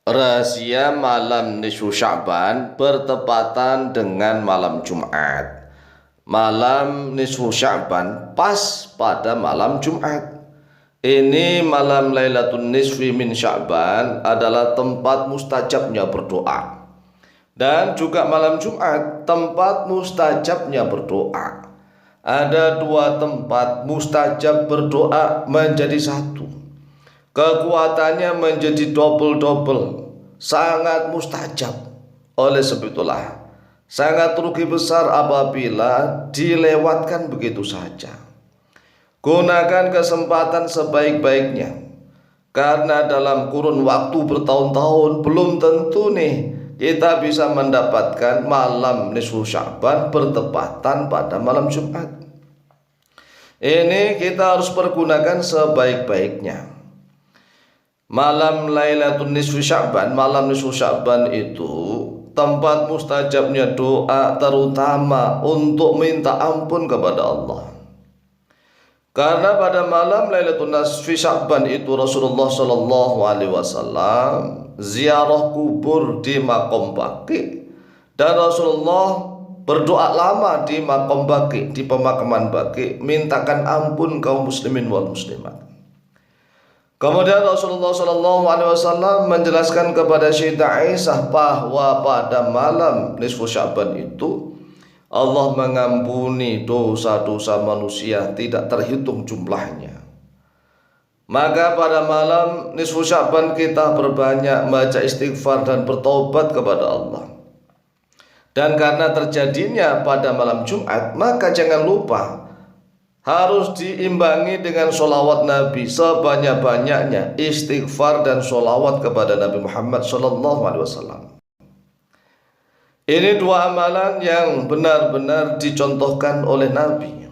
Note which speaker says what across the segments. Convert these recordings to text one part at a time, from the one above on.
Speaker 1: Rahasia malam nisfu Sya'ban bertepatan dengan malam Jumat. Malam nisfu Sya'ban pas pada malam Jumat. Ini malam Lailatul Nisfi min Sya'ban adalah tempat mustajabnya berdoa. Dan juga malam Jumat tempat mustajabnya berdoa. Ada dua tempat mustajab berdoa menjadi satu. Kekuatannya menjadi double-double, sangat mustajab. Oleh sebab itulah sangat rugi besar apabila dilewatkan begitu saja. Gunakan kesempatan sebaik-baiknya, karena dalam kurun waktu bertahun-tahun belum tentu nih kita bisa mendapatkan malam nisfu Sya'ban bertepatan pada malam Jumat. Ini kita harus pergunakan sebaik-baiknya. Malam Lailatul Nisfi Sya'ban, malam nisfu Sya'ban itu tempat mustajabnya doa, terutama untuk minta ampun kepada Allah. Karena pada malam Lailatul Nisfi Sya'ban itu Rasulullah Shallallahu Alaihi Wasallam ziarah kubur di Maqam Baqi, dan Rasulullah berdoa lama di Maqam Baqi, di pemakaman Baqi, mintakan ampun kaum muslimin wal muslimat. Kemudian Rasulullah SAW menjelaskan kepada Sayyidah Aisyah bahwa pada malam nisfu Sya'ban itu Allah mengampuni dosa-dosa manusia tidak terhitung jumlahnya. Maka pada malam nisfu Sya'ban kita berbanyak baca istighfar dan bertobat kepada Allah. Dan karena terjadinya pada malam Jumat, maka jangan lupa harus diimbangi dengan sholawat Nabi sebanyak-banyaknya, istighfar dan sholawat kepada Nabi Muhammad SAW. Ini dua amalan yang benar-benar dicontohkan oleh Nabi.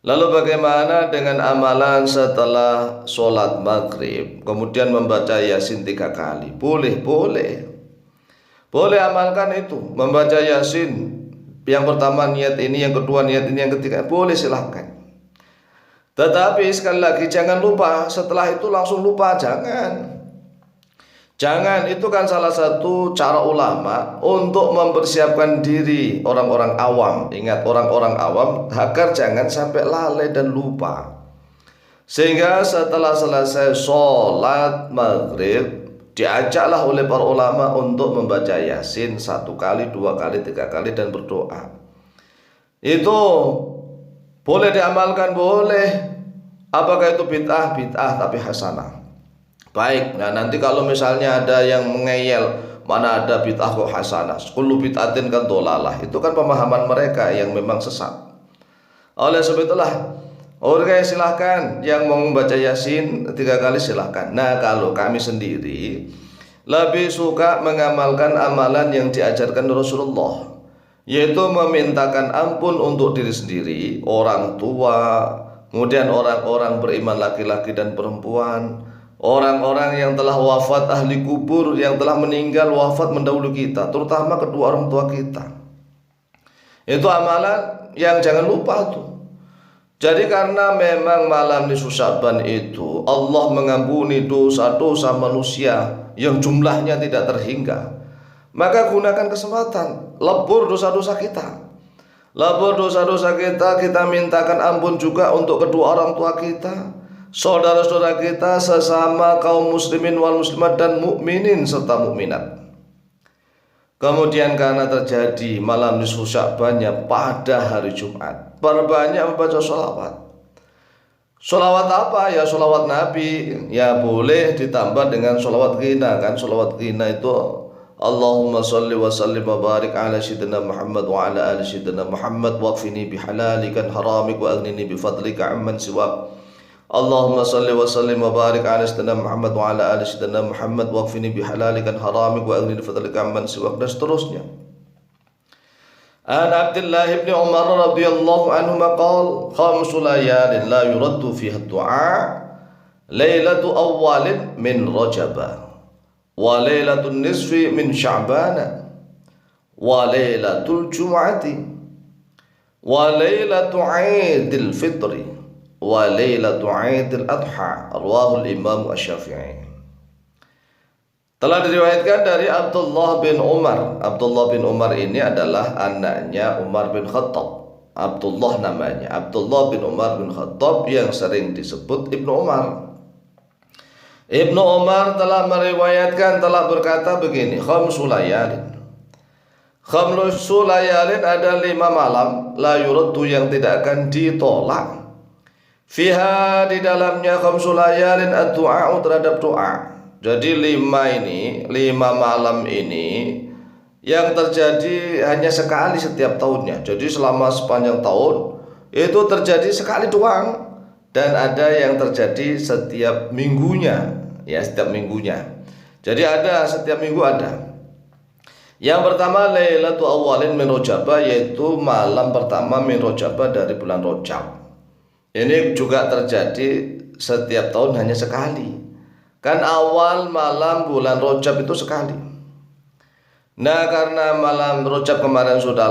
Speaker 1: Lalu bagaimana dengan amalan setelah sholat maghrib, kemudian membaca Yasin 3 kali? Boleh amalkan itu, membaca Yasin. Yang pertama niat ini, yang kedua niat ini, yang ketiga boleh, silahkan. Tetapi sekali lagi jangan lupa setelah itu langsung lupa, jangan. Itu kan salah satu cara ulama untuk mempersiapkan diri orang-orang awam. Ingat, orang-orang awam agar jangan sampai lalai dan lupa. Sehingga setelah selesai sholat maghrib diajaklah oleh para ulama untuk membaca Yasin 1 kali, 2 kali, 3 kali dan berdoa. Itu boleh diamalkan, boleh. Apakah itu bid'ah? Bid'ah tapi hasanah. Baik, nah nanti kalau misalnya ada yang mengeyel, mana ada bid'ah kok hasanah, kullu bid'atin kan dolalah, itu kan pemahaman mereka yang memang sesat. Oleh sebab itulah, oke, silahkan yang mau membaca Yasin 3 kali silahkan. Nah, kalau kami sendiri lebih suka mengamalkan amalan yang diajarkan Rasulullah, yaitu memintakan ampun untuk diri sendiri, orang tua, kemudian orang-orang beriman laki-laki dan perempuan, orang-orang yang telah wafat, ahli kubur yang telah meninggal wafat mendahului kita, terutama kedua orang tua kita. Itu amalan yang jangan lupa tuh. Jadi karena memang malam nisfu Sya'ban itu Allah mengampuni dosa-dosa manusia yang jumlahnya tidak terhingga, maka gunakan kesempatan, lebur dosa-dosa kita. Lebur dosa-dosa kita, kita mintakan ampun juga untuk kedua orang tua kita, saudara-saudara kita, sesama kaum muslimin wal muslimat dan mukminin serta mukminat. Kemudian karena terjadi malam nisfu Sya'bannya pada hari Jumat, perbanyak membaca sholawat. Sholawat apa? Ya sholawat Nabi. Ya boleh ditambah dengan sholawat ghina, kan? Sholawat ghina itu Allahumma salli wa sallim wa barik ala sayyidina Muhammad wa ala ali sayyidina Muhammad waqfini bihalalikan haramik wa aghnini bifadlika amman siwak. Allahumma salli wa sallim wa barik ala sayyidina Muhammad wa ala ali sayyidina Muhammad waqfini bihalalikan haramik wa aghnini bifadlika amman siwak, dan seterusnya. An Abdullah ibn Umar radhiyallahu anhu qala khamsu layalin la yuraddu fiha ad-du'a, lailatu awwalin min Rajab, wa lailatul nisfi min Sya'ban, wa lailatul jum'ati, wa lailatu 'Aidil Fitri, wa lailatu 'Aidil Adha, rawahul Imam Asy-Syafi'i. Telah diriwayatkan dari Abdullah bin Umar. Abdullah bin Umar ini adalah anaknya Umar bin Khattab. Abdullah namanya, Abdullah bin Umar bin Khattab yang sering disebut Ibnu Umar. Ibnu Umar telah meriwayatkan, telah berkata begini, khamsu layalin. Khamsu layalin ada 5 malam, la yuraddu yang tidak akan ditolak. Fiha di dalamnya khamsu layalin ad-du'a terhadap doa. Jadi 5 malam ini yang terjadi hanya sekali setiap tahunnya. Jadi selama sepanjang tahun itu terjadi sekali doang. Dan ada yang terjadi setiap minggunya, ya setiap minggunya. Jadi ada setiap minggu ada. Yang pertama Lailatul Awwalin min Rajab, yaitu malam pertama min Rajab dari bulan Rajab. Ini juga terjadi setiap tahun hanya sekali. Kan awal malam bulan Rajab itu sekali. Nah, karena malam Rajab kemarin sudah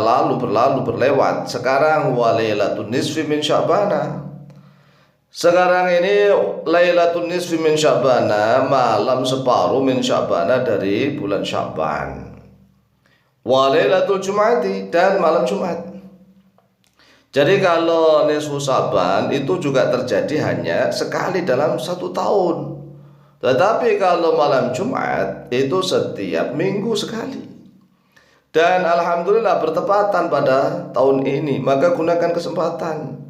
Speaker 1: berlewat, sekarang walailatul nisfi min Sya'bana. Sekarang ini Lailatul Nisfi min Sya'bana, malam separuh min Sya'bana dari bulan Sya'ban. Wa Lailatul Jum'ati, dan malam Jumat. Jadi kalau nisfu Sya'ban itu juga terjadi hanya sekali dalam 1 tahun. Tetapi kalau malam Jumat itu setiap minggu sekali. Dan alhamdulillah bertepatan pada tahun ini, maka gunakan kesempatan.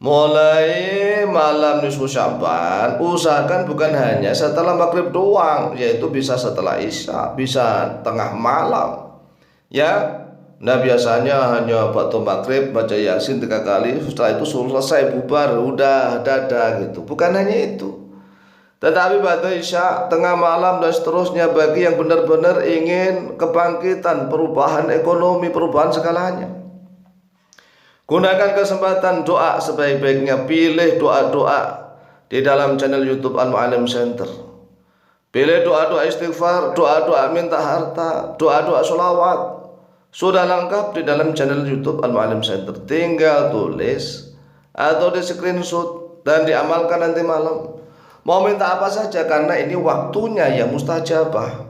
Speaker 1: Mulai malam nisfu Sya'ban, usahakan bukan hanya setelah maghrib doang, yaitu bisa setelah isya, bisa tengah malam. Ya, nah biasanya hanya waktu maghrib baca Yasin 3 kali, setelah itu selesai bubar, udah dadah gitu. Bukan hanya itu, tetapi pada isya, tengah malam dan seterusnya bagi yang benar-benar ingin kebangkitan, perubahan ekonomi, perubahan segalanya. Gunakan kesempatan doa sebaik-baiknya. Pilih doa-doa di dalam channel YouTube Al-Mu'allim Center. Pilih doa-doa istighfar, doa-doa minta harta, doa-doa sholawat. Sudah lengkap di dalam channel YouTube Al-Mu'allim Center. Tinggal tulis atau di screenshot dan diamalkan nanti malam. Mau minta apa saja, karena ini waktunya yang mustajabah.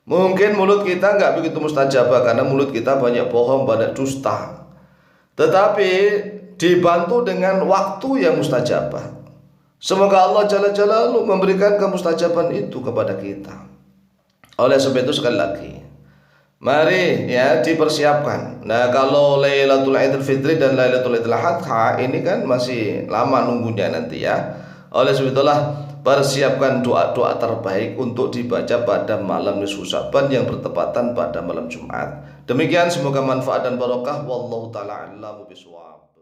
Speaker 1: Mungkin mulut kita nggak begitu mustajabah karena mulut kita banyak bohong, banyak dusta. Tetapi dibantu dengan waktu yang mustajabah. Semoga Allah Jalla Jalaluhu memberikan kemustajaban itu kepada kita. Oleh sebab itu sekali lagi, mari ya dipersiapkan. Nah, kalau Lailatul Idul Fitri dan Lailatul Idul Adha ini kan masih lama nunggunya nanti ya. Oleh sebab itulah persiapkan doa-doa terbaik untuk dibaca pada malam nisfu Sya'ban yang bertepatan pada malam Jumat. Demikian, semoga manfaat dan barokah. Wallahu ta'ala a'lamu bishawab.